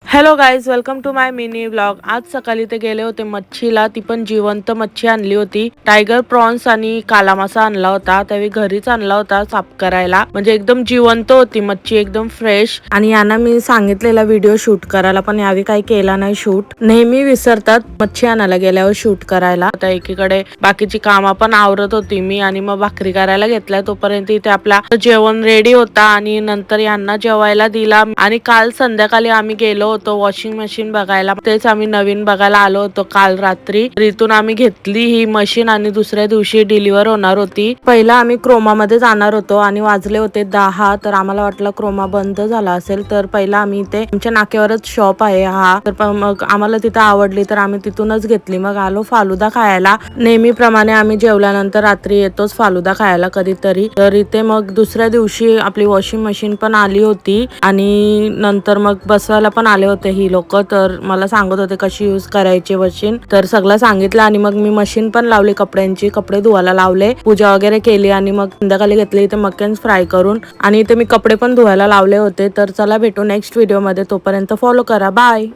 Hello guys, welcome to my mini vlog. आज सकाळी ते गेले होते मच्छीला, ती पण जिवंत मच्छी आणली होती। टायगर प्रॉन्स आणि काला मासा आणला होता, त्यावेळी घरीच आणला होता साफ करायला। म्हणजे एकदम जिवंत होती मच्छी, एकदम फ्रेश। आणि यांना मी सांगितलेला व्हिडिओ शूट करायला, पण यावेळी काही केला नाही शूट। नेहमी विसरतात मच्छी आणायला गेल्यावर शूट करायला। आता एकीकडे बाकीची कामं पण आवरत होती मी, आणि मग भाकरी करायला घेतल्या। तोपर्यंत इथे आपला जेवण रेडी होता आणि नंतर यांना जेवायला दिला। आणि काल संध्याकाळी आम्ही गेलो होतो वॉशिंग मशीन बघायला। तेच आम्ही नवीन बघायला आलो होतो काल रात्री। रितून आम्ही घेतली ही मशीन आणि दुसऱ्या दिवशी डिलिव्हर होणार होती। पहिला आम्ही क्रोमा मध्ये जाणार होतो आणि वाजले होते 10, तर आम्हाला वाटलं क्रोमा बंद झाला असेल, तर पहिला आम्ही इथे आमच्या नाक्यावरच शॉप आहे हा, तर मग आम्हाला तिथे आवडली तर आम्ही तिथूनच घेतली। मग आलो फालुदा खायला। नेहमीप्रमाणे आम्ही जेवल्यानंतर रात्री येतोच फालुदा खायला कधीतरी। तर इथे मग दुसऱ्या दिवशी आपली वॉशिंग मशीन पण आली होती आणि नंतर मग बसवायला पण आले होते ही लोक। तर मला सांगत होते कशी यूज करायची मशीन, तर सगळं सांगितलं आणि मग मी मशीन पण लावली कपड्यांची, कपडे धुवायला लावले, पूजा वगैरे केली आणि मग संध्याकाळी घेतली इथे मक्कन्स फ्राय करून। आणि इथे मी कपडे पण धुवायला लावले होते। तर चला भेटू नेक्स्ट व्हिडिओ मध्ये, तोपर्यंत फॉलो करा, बाय।